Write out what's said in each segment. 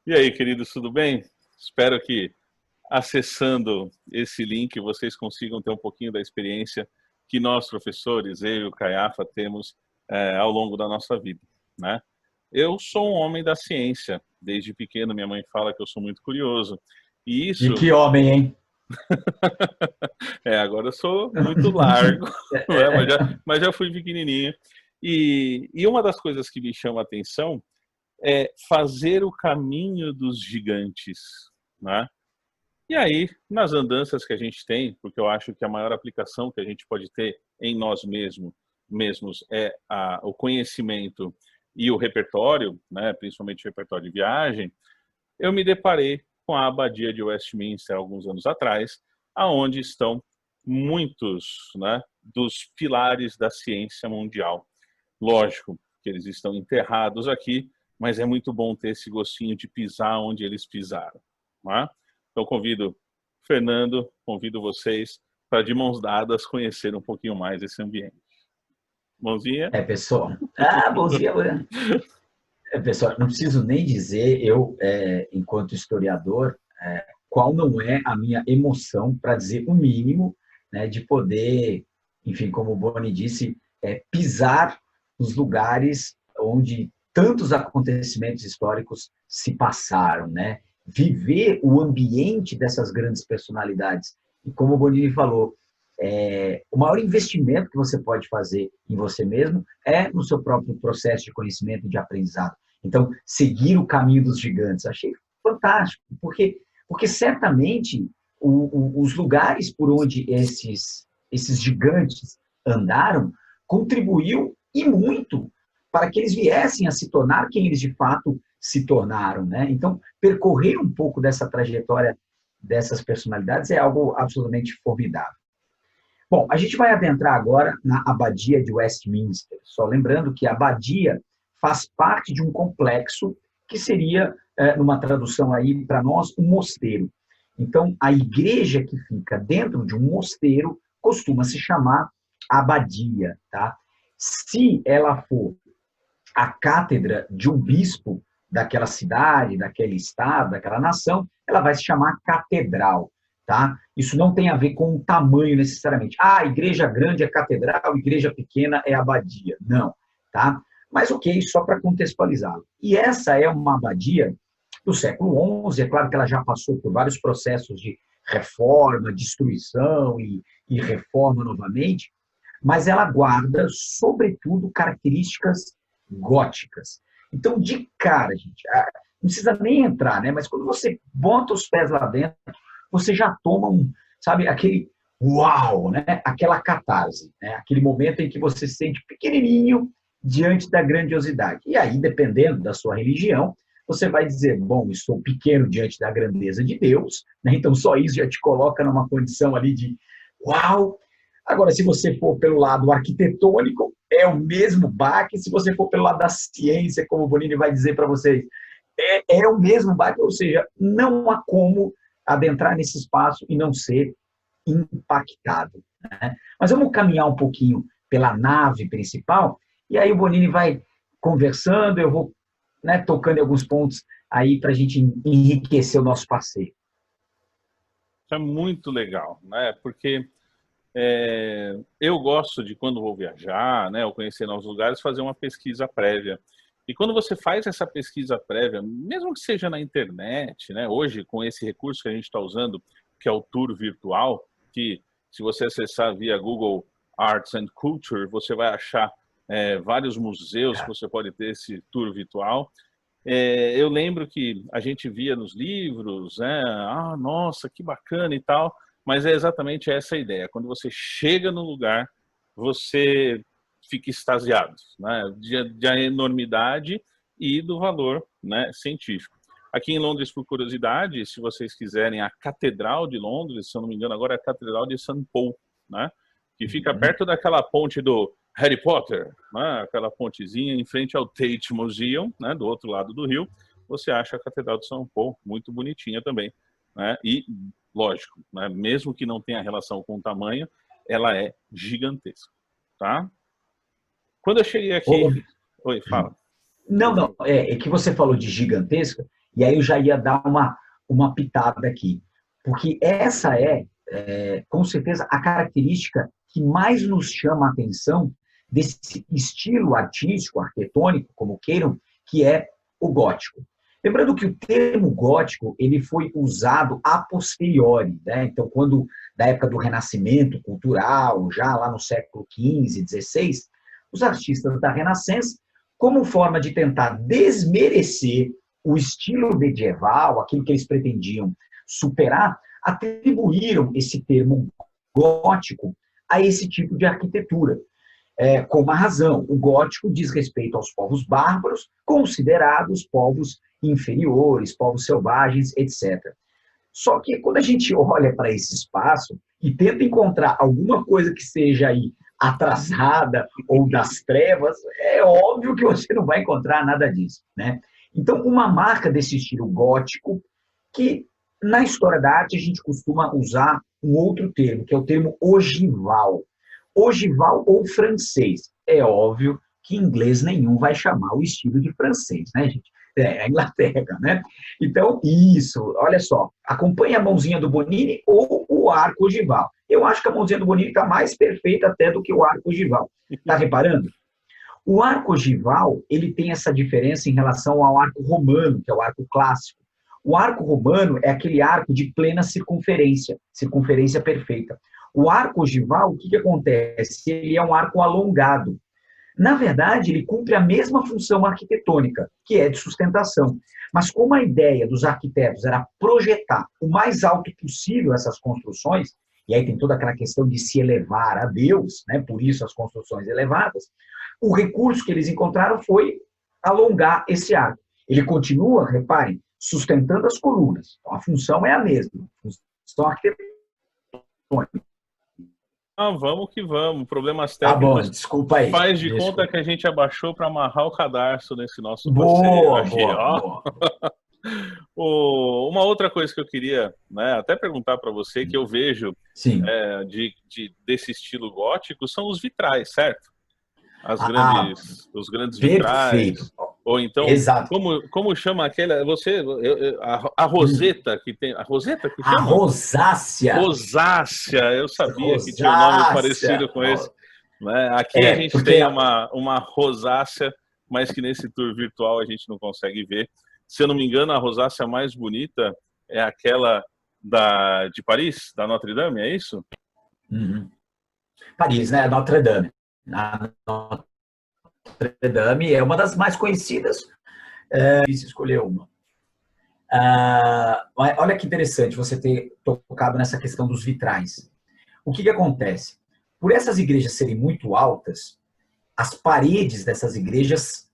E aí, queridos, tudo bem? Espero que acessando esse link vocês consigam ter um pouquinho da experiência que nós, professores, eu e o Caiafa, temos ao longo da nossa vida, né? Eu sou um homem da ciência. Desde pequeno, minha mãe fala que eu sou muito curioso. E E isso, que homem, hein? agora eu sou muito largo, né? Mas já fui pequenininho. E uma das coisas que me chama a atenção é fazer o caminho dos gigantes, né? E aí, nas andanças que a gente tem, porque eu acho que a maior aplicação que a gente pode ter em nós mesmos é o conhecimento e o repertório, né, principalmente o repertório de viagem, eu me deparei com a Abadia de Westminster alguns anos atrás, aonde estão muitos, né, dos pilares da ciência mundial. Lógico que eles estão enterrados aqui, mas é muito bom ter esse gostinho de pisar onde eles pisaram, né? Então convido Fernando, convido vocês para de mãos dadas conhecer um pouquinho mais esse ambiente. Mãozinha? Pessoal. Bom dia, Luana. Pessoal, não preciso nem dizer, enquanto historiador, qual não é a minha emoção, para dizer o mínimo, né, de poder, enfim, como o Boni disse, pisar nos lugares onde tantos acontecimentos históricos se passaram, né? Viver o ambiente dessas grandes personalidades. E como o Bonini falou, o maior investimento que você pode fazer em você mesmo é no seu próprio processo de conhecimento e de aprendizado. Então, seguir o caminho dos gigantes, achei fantástico, porque certamente os lugares por onde esses gigantes andaram contribuiu e muito para que eles viessem a se tornar quem eles de fato se tornaram, né? Então, percorrer um pouco dessa trajetória dessas personalidades é algo absolutamente formidável. Bom, a gente vai adentrar agora na Abadia de Westminster. Só lembrando que a Abadia faz parte de um complexo que seria, numa tradução aí para nós, um mosteiro. Então, a igreja que fica dentro de um mosteiro costuma se chamar abadia, tá? Se ela for a cátedra de um bispo daquela cidade, daquele estado, daquela nação, ela vai se chamar catedral, tá? Isso não tem a ver com o tamanho necessariamente. Igreja grande é catedral, igreja pequena é abadia. Não, tá? Mas ok, só para contextualizá-lo. E essa é uma abadia do século XI, é claro que ela já passou por vários processos de reforma, destruição e reforma novamente, mas ela guarda, sobretudo, características góticas. Então, de cara, gente, não precisa nem entrar, né? Mas quando você bota os pés lá dentro, você já toma sabe, aquele uau, né? Aquela catarse, né? Aquele momento em que você se sente pequenininho diante da grandiosidade. E aí, dependendo da sua religião, você vai dizer, bom, estou pequeno diante da grandeza de Deus, né? Então só isso já te coloca numa condição ali de uau. Agora, se você for pelo lado arquitetônico, é o mesmo baque. Se você for pelo lado da ciência, como o Bonini vai dizer para vocês, é o mesmo baque, ou seja, não há como adentrar nesse espaço e não ser impactado, né? Mas vamos caminhar um pouquinho pela nave principal, e aí o Bonini vai conversando, eu vou, né, tocando em alguns pontos aí para a gente enriquecer o nosso passeio. Isso é muito legal, né? Porque eu gosto de, quando vou viajar, né, ou conhecer novos lugares, fazer uma pesquisa prévia. E quando você faz essa pesquisa prévia, mesmo que seja na internet, né, hoje com esse recurso que a gente está usando, que é o tour virtual, que se você acessar via Google Arts and Culture, você vai achar vários museus que você pode ter esse tour virtual. Eu lembro que a gente via nos livros, né? Nossa, que bacana e tal, mas é exatamente essa a ideia. Quando você chega no lugar, você fica extasiado, né? Da enormidade e do valor, né, científico. Aqui em Londres, por curiosidade, se vocês quiserem, a Catedral de Londres, se eu não me engano agora, é a Catedral de St. Paul, né? Que fica perto daquela ponte do Harry Potter, né? Aquela pontezinha em frente ao Tate Museum, né? Do outro lado do rio, você acha a Catedral de São Paulo, muito bonitinha também, né? E, lógico, né? Mesmo que não tenha relação com o tamanho, ela é gigantesca, tá? Quando eu cheguei aqui... Oi, fala. Não, não, é que você falou de gigantesca, E aí eu já ia dar uma pitada aqui. Porque essa com certeza, a característica que mais nos chama a atenção desse estilo artístico, arquitetônico, como queiram, que é o gótico. Lembrando que o termo gótico ele foi usado a posteriori, né? Então, da época do Renascimento cultural, já lá no século XV, XVI, os artistas da Renascença, como forma de tentar desmerecer o estilo medieval, aquilo que eles pretendiam superar, atribuíram esse termo gótico a esse tipo de arquitetura. Com uma razão, o gótico diz respeito aos povos bárbaros, considerados povos inferiores, povos selvagens, etc. Só que quando a gente olha para esse espaço e tenta encontrar alguma coisa que seja aí atrasada ou das trevas, é óbvio que você não vai encontrar nada disso, né? Então, uma marca desse estilo gótico, que na história da arte a gente costuma usar um outro termo, que é o termo ogival. Ogival ou francês. É óbvio que inglês nenhum vai chamar o estilo de francês, né, gente? É a Inglaterra, né? Então, isso, olha só, acompanha a mãozinha do Bonini ou o arco ogival. Eu acho que a mãozinha do Bonini está mais perfeita até do que o arco ogival. Está reparando? O arco ogival, ele tem essa diferença em relação ao arco romano, que é o arco clássico. O arco romano é aquele arco de plena circunferência, circunferência perfeita. O arco ogival, o que acontece? Ele é um arco alongado. Na verdade, ele cumpre a mesma função arquitetônica, que é de sustentação. Mas como a ideia dos arquitetos era projetar o mais alto possível essas construções, e aí tem toda aquela questão de se elevar a Deus, né? Por isso as construções elevadas, o recurso que eles encontraram foi alongar esse arco. Ele continua, reparem, sustentando as colunas. Então, a função é a mesma, função arquitetônica. Vamos que vamos. Problemas Tá bom, técnicos. desculpa aí. Faz de conta que a gente abaixou para amarrar o cadarço nesse nosso parceiro aqui, ó. Uma outra coisa que eu queria, né, até perguntar para você, que eu vejo desse estilo gótico, são os vitrais, certo? Os grandes vitrais. Ou então, como chama aquela, a roseta que tem, a roseta que chama? A rosácea. Rosácea, eu sabia que tinha um nome parecido com esse. Né? Aqui a gente tem uma rosácea, mas que nesse tour virtual a gente não consegue ver. Se eu não me engano, a rosácea mais bonita é aquela de Paris, da Notre Dame, é isso? Uhum. Paris, né? Notre Dame. A Notre Dame é uma das mais conhecidas. Se escolher uma. Olha que interessante você ter tocado nessa questão dos vitrais. O que acontece? Por essas igrejas serem muito altas, as paredes dessas igrejas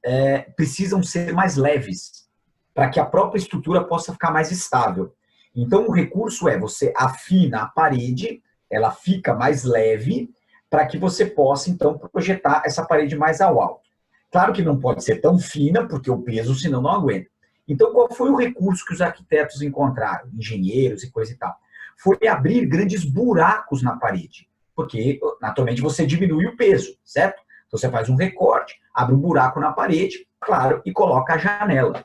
precisam ser mais leves, para que a própria estrutura possa ficar mais estável. Então, o recurso você afina a parede, ela fica mais leve, para que você possa, então, projetar essa parede mais ao alto. Claro que não pode ser tão fina, porque o peso, senão, não aguenta. Então, qual foi o recurso que os arquitetos encontraram, engenheiros e coisa e tal? Foi abrir grandes buracos na parede, porque, naturalmente, você diminui o peso, certo? Então, você faz um recorte, abre um buraco na parede, claro, e coloca a janela.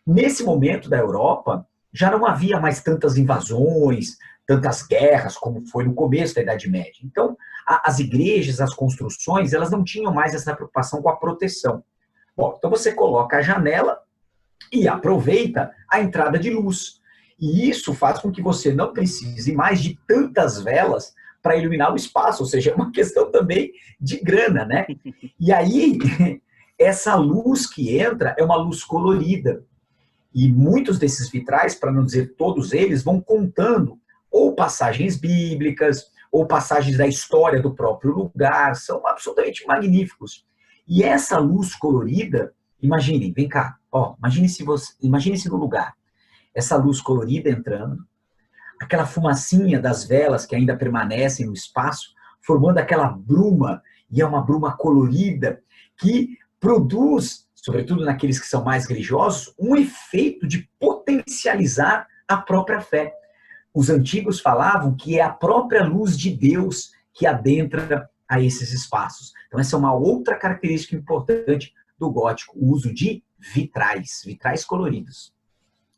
Nesse momento da Europa, já não havia mais tantas invasões, tantas guerras, como foi no começo da Idade Média. Então, as igrejas, as construções, elas não tinham mais essa preocupação com a proteção. Bom, então você coloca a janela e aproveita a entrada de luz. E isso faz com que você não precise mais de tantas velas para iluminar o espaço, ou seja, é uma questão também de grana, né? E aí, essa luz que entra é uma luz colorida. E muitos desses vitrais, para não dizer todos eles, vão contando ou passagens bíblicas, ou passagens da história do próprio lugar, são absolutamente magníficos. E essa luz colorida, imaginem, vem cá, imagine-se no lugar, essa luz colorida entrando, aquela fumacinha das velas que ainda permanecem no espaço, formando aquela bruma, e é uma bruma colorida, que produz, sobretudo naqueles que são mais religiosos, um efeito de potencializar a própria fé. Os antigos falavam que é a própria luz de Deus que adentra a esses espaços. Então, essa é uma outra característica importante do gótico, o uso de vitrais coloridos.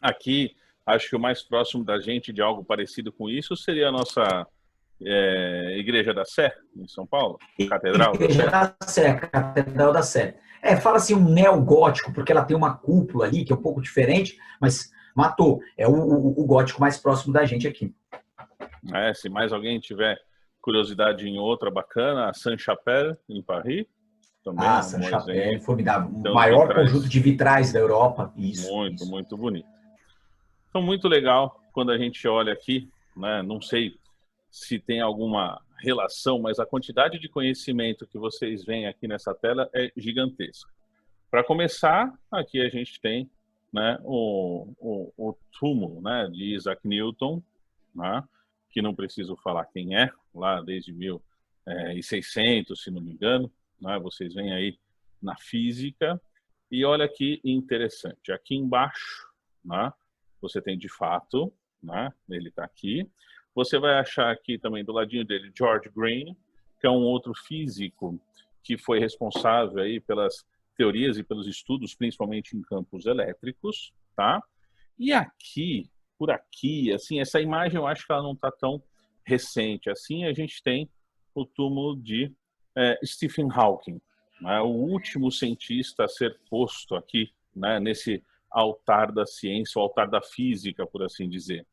Aqui, acho que o mais próximo da gente de algo parecido com isso seria a nossa Igreja da Sé, em São Paulo, Catedral da Igreja Sé. da Sé, Catedral da Sé. Fala-se um neogótico, porque ela tem uma cúpula ali, que é um pouco diferente, mas matou. É o gótico mais próximo da gente aqui. Se mais alguém tiver curiosidade em outra bacana, a Saint-Chapelle, em Paris, também é um bom Saint-Chapelle, exemplo. formidável. O Então, maior vitrais, conjunto de vitrais da Europa. Isso. muito bonito. Então, muito legal quando a gente olha aqui, né? Não sei se tem alguma relação, mas a quantidade de conhecimento que vocês veem aqui nessa tela é gigantesca. Para começar, aqui a gente tem, né, o túmulo, né, de Isaac Newton, né, que não preciso falar quem é, lá desde 1600, se não me engano, né, vocês veem aí na física. E olha que interessante, aqui embaixo, né, você tem de fato, né, ele está aqui. Você vai achar aqui também do ladinho dele George Green, que é um outro físico que foi responsável aí pelas teorias e pelos estudos, principalmente em campos elétricos, tá? E aqui, por aqui, assim, essa imagem eu acho que ela não está tão recente. Assim, a gente tem o túmulo de Stephen Hawking, né? O último cientista a ser posto aqui, né, nesse altar da ciência, o altar da física, por assim dizer.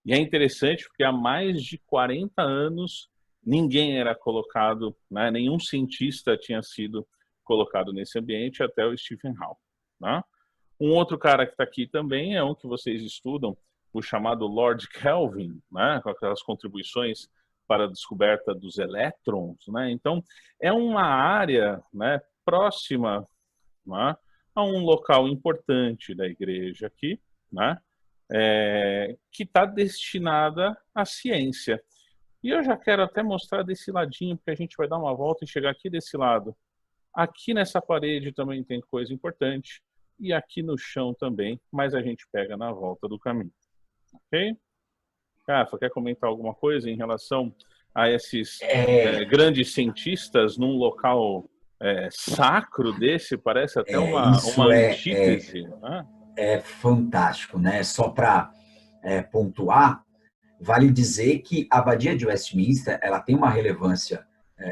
E é interessante porque há mais de 40 anos ninguém era colocado, né, nenhum cientista tinha sido colocado nesse ambiente até o Stephen Hawking, né? Um outro cara que está aqui também é um que vocês estudam, o chamado Lord Kelvin, né, com aquelas contribuições para a descoberta dos elétrons, né? Então, é uma área, né, próxima, né, a um local importante da igreja aqui, né, que está destinada à ciência. E eu já quero até mostrar desse ladinho, porque a gente vai dar uma volta e chegar aqui desse lado. Aqui nessa parede também tem coisa importante, e aqui no chão também, mas a gente pega na volta do caminho. Ok? Rafa, quer comentar alguma coisa em relação a esses grandes cientistas num local sacro desse? Parece até uma antítese, né? É fantástico, né? Só para pontuar, vale dizer que a Abadia de Westminster ela tem uma relevância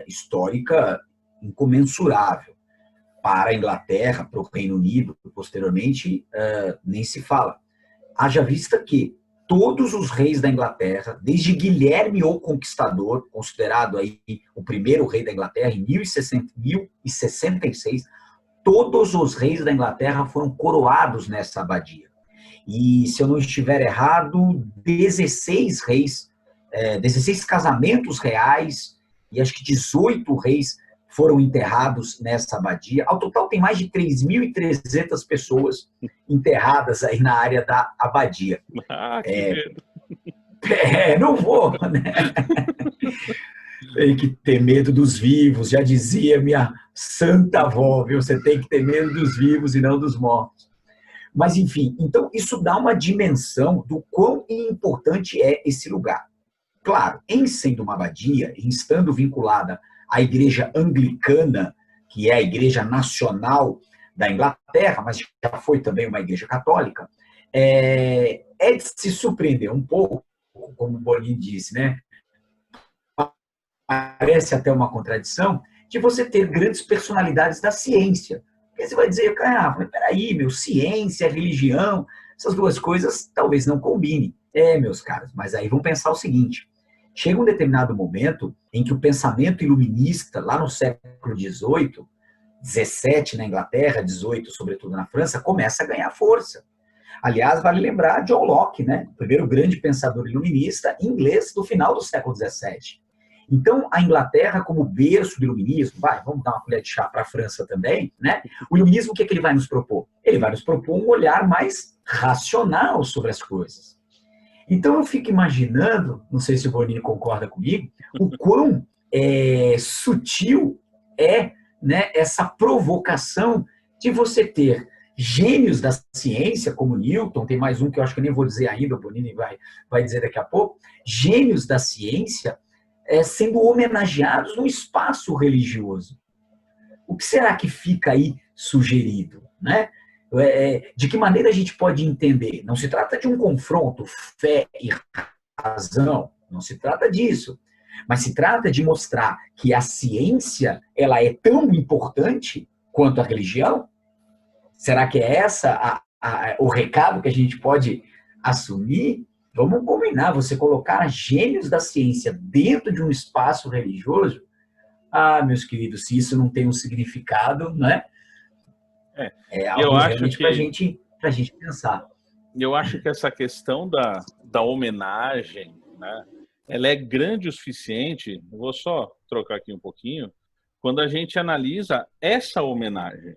histórica incomensurável para a Inglaterra, para o Reino Unido, posteriormente, nem se fala. Haja vista que todos os reis da Inglaterra, desde Guilherme o Conquistador, considerado aí o primeiro rei da Inglaterra, em 1066, todos os reis da Inglaterra foram coroados nessa abadia. E, se eu não estiver errado, 16 reis, 16 casamentos reais e acho que 18 reis foram enterrados nessa abadia. Ao total, tem mais de 3.300 pessoas enterradas aí na área da abadia. Que medo. Não vou, né? Tem que ter medo dos vivos, já dizia minha santa avó, viu? Você tem que ter medo dos vivos e não dos mortos. Mas, enfim, então isso dá uma dimensão do quão importante é esse lugar. Claro, em sendo uma abadia, em estando vinculada à igreja anglicana, que é a igreja nacional da Inglaterra, mas já foi também uma igreja católica, é de se surpreender um pouco, como o Bonin disse, né? Parece até uma contradição, de você ter grandes personalidades da ciência. Porque você vai dizer, cara, mas peraí, ciência, religião, essas duas coisas talvez não combinem. Meus caros, mas aí vamos pensar o seguinte, chega um determinado momento em que o pensamento iluminista, lá no século XVIII, XVII na Inglaterra, XVIII sobretudo na França, começa a ganhar força. Aliás, vale lembrar John Locke, né? O primeiro grande pensador iluminista inglês do final do século XVII. Então, a Inglaterra, como berço do iluminismo, vamos dar uma colher de chá para a França também, né? O iluminismo, o que ele vai nos propor? Ele vai nos propor um olhar mais racional sobre as coisas. Então, eu fico imaginando, não sei se o Boninho concorda comigo, o quão sutil é, né, essa provocação de você ter gênios da ciência, como Newton, tem mais um que eu acho que eu nem vou dizer ainda, o Bonini vai dizer daqui a pouco, gênios da ciência sendo homenageados no espaço religioso. O que será que fica aí sugerido, né? De que maneira a gente pode entender? Não se trata de um confronto fé e razão, não se trata disso. Mas se trata de mostrar que a ciência ela é tão importante quanto a religião. Será que é essa o recado que a gente pode assumir? Vamos combinar, você colocar gênios da ciência dentro de um espaço religioso, meus queridos, se isso não tem um significado, né? É eu algo acho realmente que para a gente pensar. eu acho que essa questão da homenagem, né, ela é grande o suficiente. Eu vou só trocar aqui um pouquinho. Quando a gente analisa essa homenagem,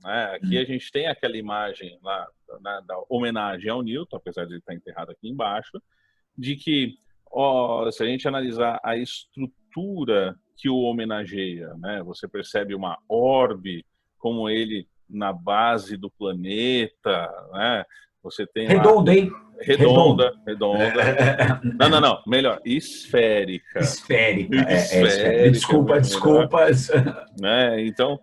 né, aqui a gente tem aquela imagem lá, né, da homenagem ao Newton, apesar de ele estar enterrado aqui embaixo, de que, se a gente analisar a estrutura que o homenageia, né, você percebe uma orbe, como ele na base do planeta, né? Você tem lá Redondo, hein? redonda. Não, melhor, esférica. Esférica, esférica. Esférica é muito melhor, Desculpas. né? Então,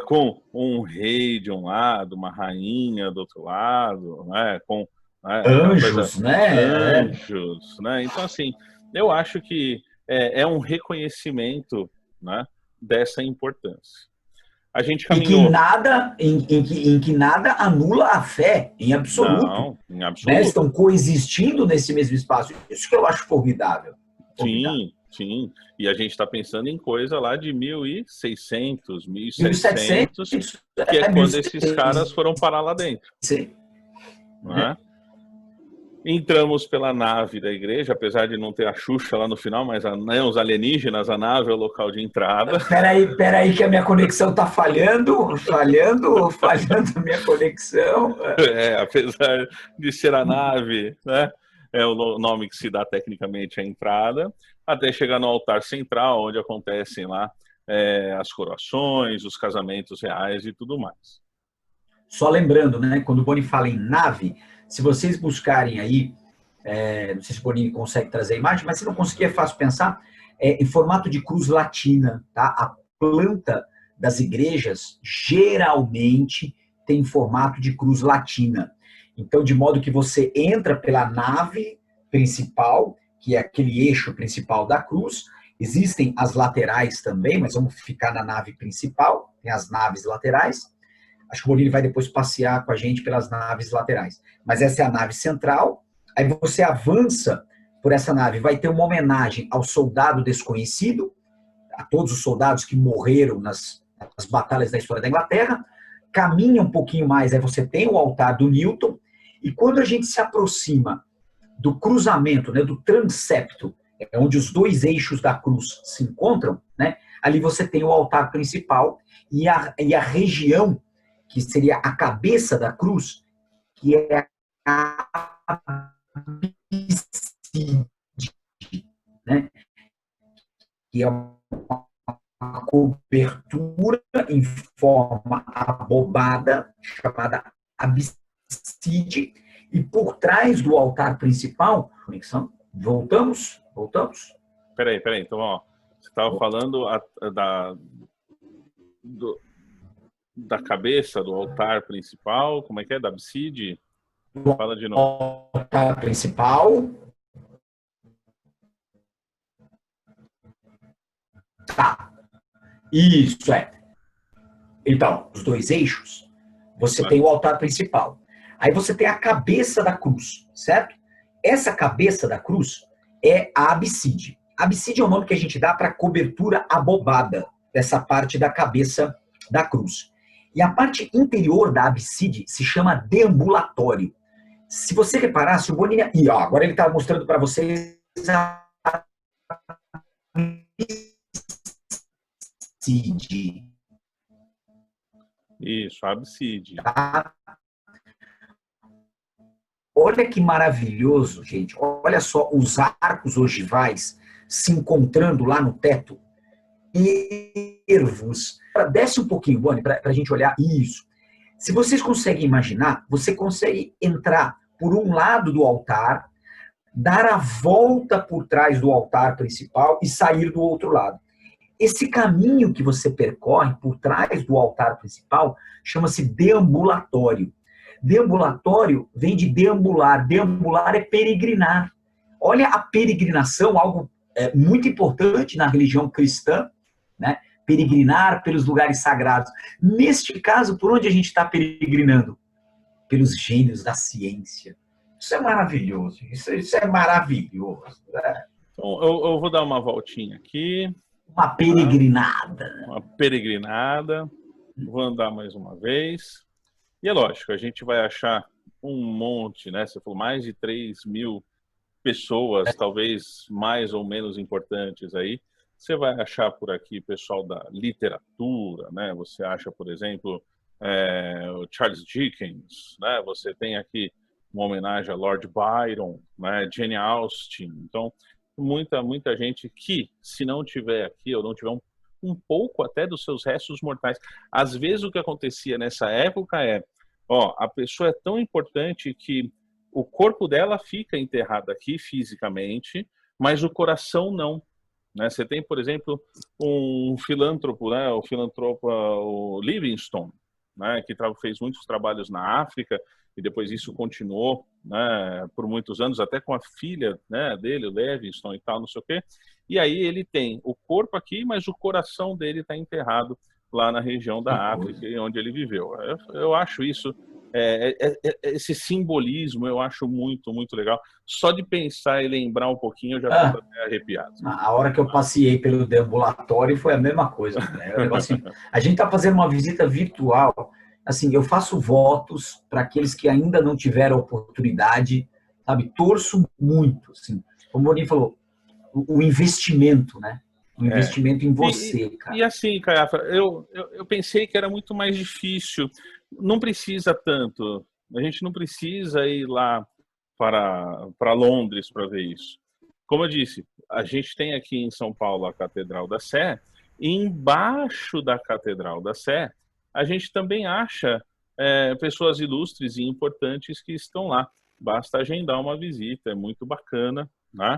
com um rei de um lado, uma rainha do outro lado, né? Com, né, aquela coisa, Anjos, né? anjos, né? Então, assim, eu acho que é um reconhecimento, né, dessa importância. A gente E que caminhou. nada, em que nada anula a fé, em absoluto. Não, em Né? absoluto. Estão coexistindo nesse mesmo espaço. Isso que eu acho formidável. Sim, sim. E a gente está pensando em coisa lá de 1600, 1700, 1700, que é quando esses 1600. caras foram parar lá dentro. Sim. Não é? Entramos pela nave da igreja, apesar de não ter a Xuxa lá no final, mas né, os alienígenas, a nave é o local de entrada. Peraí que a minha conexão está falhando a minha conexão. Apesar de ser a nave, né? É o nome que se dá tecnicamente à entrada, até chegar no altar central, onde acontecem lá as coroações, os casamentos reais e tudo mais. Só lembrando, né, quando o Boni fala em nave, se vocês buscarem aí, não sei se o Boni consegue trazer a imagem, mas se não conseguir é fácil pensar, em formato de cruz latina, tá? A planta das igrejas geralmente tem formato de cruz latina. Então, de modo que você entra pela nave principal, que é aquele eixo principal da cruz, existem as laterais também, mas vamos ficar na nave principal, tem as naves laterais. Acho que o Bonini vai depois passear com a gente pelas naves laterais. Mas essa é a nave central. Aí você avança por essa nave, vai ter uma homenagem ao soldado desconhecido, a todos os soldados que morreram nas batalhas da história da Inglaterra. Caminha um pouquinho mais, aí você tem o altar do Newton. E quando a gente se aproxima do cruzamento, né, do transepto, onde os dois eixos da cruz se encontram, né, ali você tem o altar principal e a região que seria a cabeça da cruz, que é a abside, né? Que é uma cobertura em forma abobada, chamada abside, e por trás do altar principal, conexão, voltamos? Peraí, então, você estava falando da cabeça do altar principal, como é que é? Da abside? Fala de novo. Altar principal. Tá. Isso é. Então, os dois eixos, você tem o altar principal. Aí você tem a cabeça da cruz, certo? Essa cabeça da cruz é a abside. A abside é o nome que a gente dá para a cobertura abobada dessa parte da cabeça da cruz. E a parte interior da abside se chama deambulatório. Se você reparar, se o Bonini... E agora ele está mostrando para vocês a abside. Isso, a abside. Tá? Olha que maravilhoso, gente. Olha só os arcos ogivais se encontrando lá no teto. Nervos. Desce um pouquinho, Boni, para a gente olhar isso. Se vocês conseguem imaginar, você consegue entrar por um lado do altar, dar a volta por trás do altar principal e sair do outro lado. esse caminho que você percorre por trás do altar principal chama-se deambulatório. Deambulatório vem de deambular. Deambular é peregrinar. Olha a peregrinação, algo muito importante na religião cristã, né? Peregrinar pelos lugares sagrados. Neste caso, por onde a gente está peregrinando? Pelos gênios da ciência. Isso é maravilhoso. Isso é maravilhoso. Né? Então, eu vou dar uma voltinha aqui. Uma peregrinada. Uma peregrinada. Vou andar mais uma vez. E é lógico, a gente vai achar um monte, né? Você falou mais de 3.000 pessoas, talvez mais ou menos importantes aí. Você vai achar por aqui pessoal da literatura, né? Você acha, por exemplo, o Charles Dickens, né? Você tem aqui uma homenagem a Lord Byron, né? Jane Austen. Então, muita gente que, se não tiver aqui ou não tiver um pouco até dos seus restos mortais. Às vezes o que acontecia nessa época a pessoa é tão importante que o corpo dela fica enterrado aqui fisicamente, mas o coração não. Né? Você tem, por exemplo, um filântropo, né? O Livingstone, né? Que fez muitos trabalhos na África e depois isso continuou, né? Por muitos anos, até com a filha, né? Dele, o Livingstone e tal, não sei o quê. E aí ele tem o corpo aqui, mas o coração dele está enterrado lá na região da África, onde ele viveu. Eu acho isso, esse simbolismo, eu acho muito, muito legal. Só de pensar e lembrar um pouquinho, eu já fico até arrepiado. A hora que eu passei pelo deambulatório foi a mesma coisa. Né? Assim, a gente está fazendo uma visita virtual. Assim, eu faço votos para aqueles que ainda não tiveram oportunidade, sabe? Torço muito, assim. Como o Morim falou, o investimento, né? O investimento em você, cara. E assim, Caiafa, eu pensei que era muito mais difícil. Não precisa tanto. A gente não precisa ir lá para Londres para ver isso. Como eu disse, a gente tem aqui em São Paulo a Catedral da Sé, e embaixo da Catedral da Sé, a gente também acha pessoas ilustres e importantes que estão lá. Basta agendar uma visita, é muito bacana, né?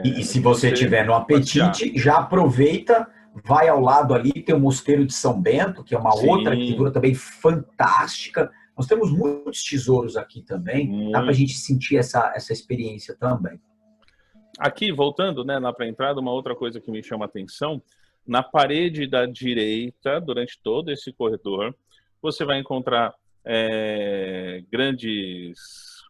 E se você tiver no apetite, já aproveita, vai ao lado ali, tem o Mosteiro de São Bento, que é uma outra arquitetura também fantástica. Nós temos muitos tesouros aqui também, dá para a gente sentir essa experiência também. Aqui, voltando, né, lá para a entrada, uma outra coisa que me chama a atenção, na parede da direita, durante todo esse corredor, você vai encontrar grandes,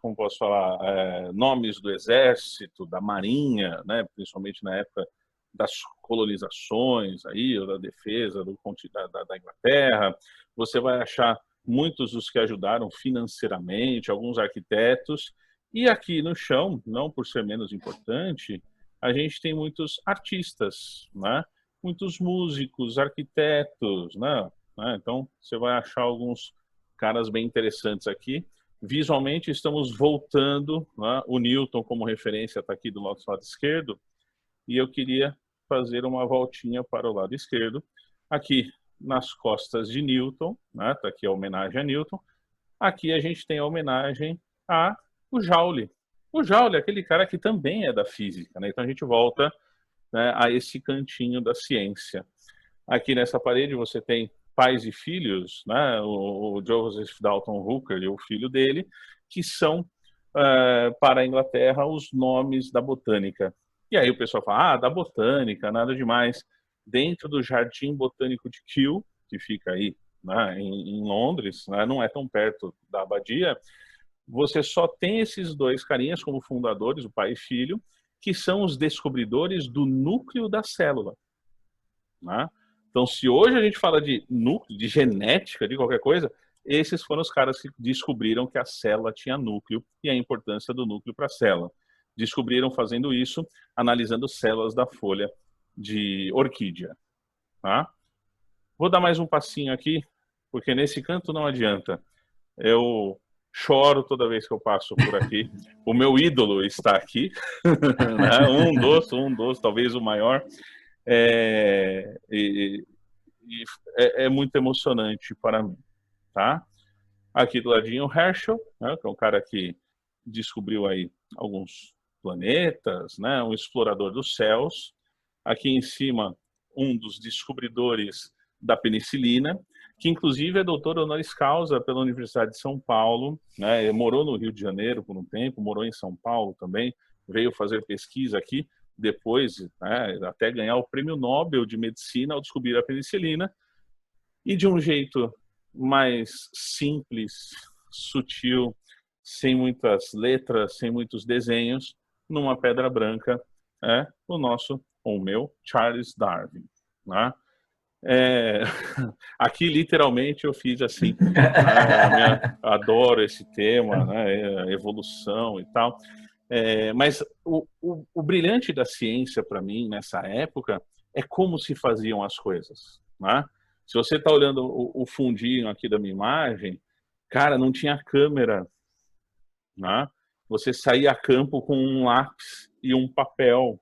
como posso falar, nomes do exército, da marinha, né, principalmente na época das colonizações, aí, ou da defesa da Inglaterra. Você vai achar muitos dos que ajudaram financeiramente, alguns arquitetos. E aqui no chão, não por ser menos importante, a gente tem muitos artistas, né? Muitos músicos, arquitetos, né? Então, você vai achar alguns caras bem interessantes aqui. Visualmente, estamos voltando, né? O Newton, como referência, está aqui do nosso lado esquerdo. E eu queria fazer uma voltinha para o lado esquerdo. Aqui, nas costas de Newton, né? Está aqui a homenagem a Newton. Aqui a gente tem a homenagem a o Joule. O Joule é aquele cara que também é da física, né? Então a gente volta, né, a esse cantinho da ciência. Aqui nessa parede você tem pais e filhos, né? O Joseph Dalton Hooker e o filho dele, que são, para a Inglaterra, os nomes da botânica. E aí o pessoal fala, da botânica, nada demais. Dentro do Jardim Botânico de Kew, que fica aí, né, em Londres, né, não é tão perto da abadia, você só tem esses dois carinhas como fundadores, o pai e filho, que são os descobridores do núcleo da célula. Né? Então, se hoje a gente fala de núcleo, de genética, de qualquer coisa, esses foram os caras que descobriram que a célula tinha núcleo e a importância do núcleo para a célula. Descobriram fazendo isso, analisando células da folha de orquídea. Tá? Vou dar mais um passinho aqui, porque nesse canto não adianta. Eu choro toda vez que eu passo por aqui. O meu ídolo está aqui. Né? Um dos, talvez o maior. É muito emocionante para mim. Tá? Aqui do ladinho o Herschel, né? Que é um cara que descobriu aí alguns planetas, né? Um explorador dos céus. Aqui em cima um dos descobridores da penicilina, que inclusive é doutor honoris causa pela Universidade de São Paulo, né? Ele morou no Rio de Janeiro por um tempo, morou em São Paulo também, veio fazer pesquisa aqui, depois, né, até ganhar o Prêmio Nobel de Medicina ao descobrir a penicilina, e de um jeito mais simples, sutil, sem muitas letras, sem muitos desenhos, numa pedra branca, o meu Charles Darwin, né? Aqui literalmente eu fiz assim, adoro esse tema, né, evolução e tal, mas o brilhante da ciência para mim nessa época é como se faziam as coisas, né? Se você está olhando o fundinho aqui da minha imagem, cara, não tinha câmera, né? Você saía a campo com um lápis e um papel.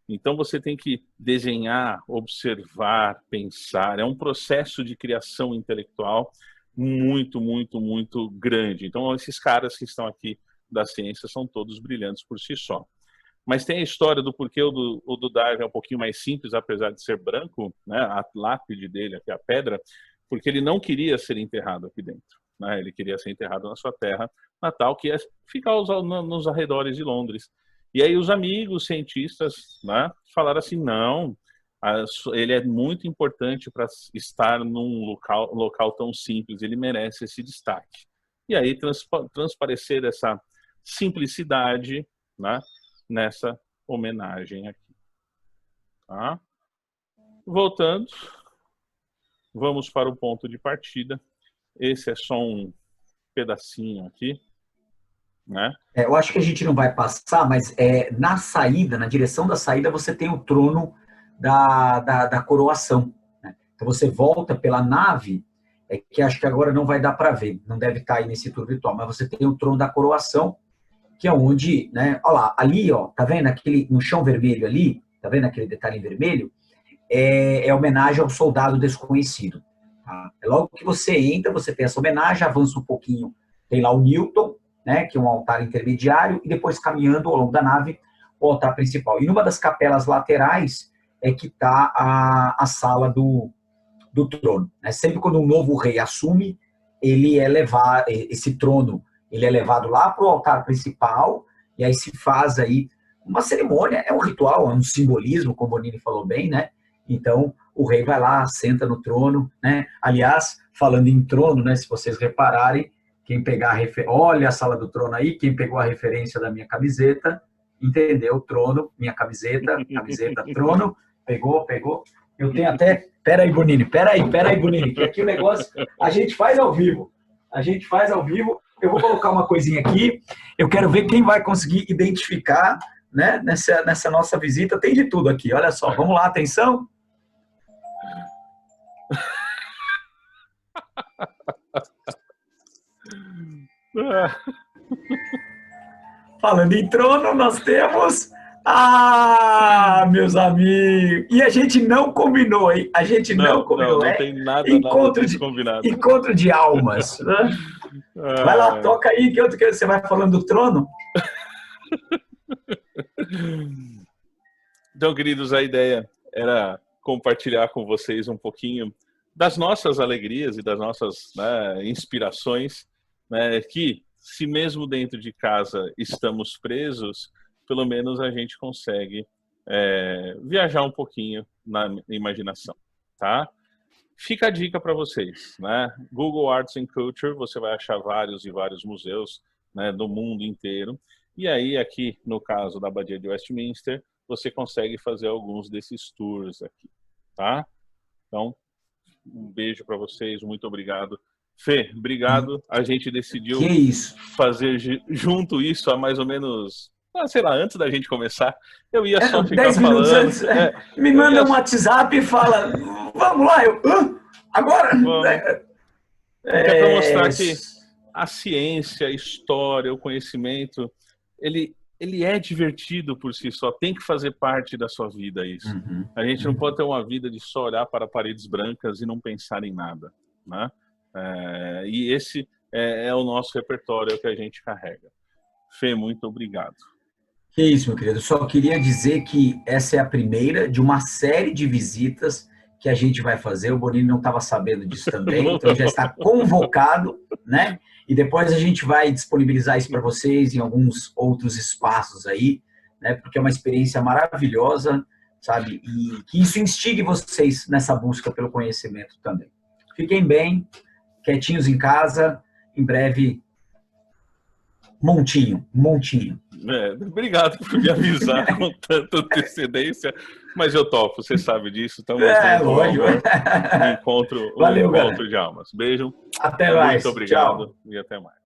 Então você tem que desenhar, observar, pensar. É um processo de criação intelectual muito, muito, muito grande. Então esses caras que estão aqui da ciência são todos brilhantes por si só. Mas tem a história do porquê o do Darwin é um pouquinho mais simples, apesar de ser branco, né? A lápide dele, aqui a pedra, porque ele não queria ser enterrado aqui dentro, né? Ele queria ser enterrado na sua terra natal, que é ficar nos arredores de Londres. E aí os amigos cientistas, né, falaram assim, não, ele é muito importante para estar num local tão simples, ele merece esse destaque. E aí transparecer essa simplicidade, né, nessa homenagem aqui. Tá? Voltando, vamos para o ponto de partida. Esse é só um pedacinho aqui, né? Eu acho que a gente não vai passar, mas na saída, na direção da saída, você tem o trono da coroação, né? Então você volta pela nave, que acho que agora não vai dar para ver, não deve estar aí nesse tour virtual, mas você tem o trono da coroação, que é onde, né? Olha lá, ali, ó, tá vendo no chão vermelho ali, tá vendo aquele detalhe em vermelho? É homenagem ao soldado desconhecido. Tá? Logo que você entra, você tem essa homenagem, avança um pouquinho, tem lá o Newton, né, que é um altar intermediário, e depois caminhando ao longo da nave, o altar principal. E numa das capelas laterais é que está a sala do trono. Né? Sempre quando um novo rei assume, esse trono ele é levado lá para o altar principal, e aí se faz aí uma cerimônia, é um ritual, é um simbolismo, como o Bonini falou bem, né? Então, o rei vai lá, senta no trono, né? Aliás, falando em trono, né, se vocês repararem, quem pegar olha a sala do trono aí, quem pegou a referência da minha camiseta, entendeu? Trono, minha camiseta, trono, pegou. Eu tenho até... Peraí, Bonini, que aqui o negócio a gente faz ao vivo. Eu vou colocar uma coisinha aqui, eu quero ver quem vai conseguir identificar, né, nessa nossa visita. Tem de tudo aqui, olha só. Vamos lá, atenção. Falando em trono, nós temos... meus amigos! E a gente não combinou, hein? A gente não combinou. Não tem nada disso combinado. Encontro de almas. Né? Vai lá, toca aí, que você vai falando do trono. Então, queridos, a ideia era compartilhar com vocês um pouquinho das nossas alegrias e das nossas, né, inspirações, né, que, se mesmo dentro de casa estamos presos, pelo menos a gente consegue viajar um pouquinho na imaginação, tá? Fica a dica para vocês, né? Google Arts and Culture, você vai achar vários e vários museus, né, do mundo inteiro. E aí, aqui, no caso da Abadia de Westminster, você consegue fazer alguns desses tours aqui, tá? Então, um beijo para vocês, muito obrigado. Fê, obrigado. A gente decidiu fazer junto isso há mais ou menos, sei lá, antes da gente começar. Eu ia só ficar 10 minutos falando. Antes, me manda um WhatsApp e fala, vamos lá, agora? É para mostrar que a ciência, a história, o conhecimento, ele é divertido por si só, tem que fazer parte da sua vida isso. A gente não pode ter uma vida de só olhar para paredes brancas e não pensar em nada, né? E esse é o nosso repertório, é o que a gente carrega. Fê, muito obrigado. Que isso, meu querido. Eu só queria dizer que essa é a primeira de uma série de visitas que a gente vai fazer. O Bonini não estava sabendo disso também, então já está convocado, né? E depois a gente vai disponibilizar isso para vocês em alguns outros espaços aí, né? Porque é uma experiência maravilhosa, sabe? E que isso instigue vocês nessa busca pelo conhecimento também. Fiquem bem, quietinhos em casa. Em breve, montinho. Obrigado por me avisar com tanta antecedência, mas eu topo, você sabe disso. Estamos Lógico. um encontro Valeu, de almas. Beijo, até muito mais. obrigado Tchau. e até mais.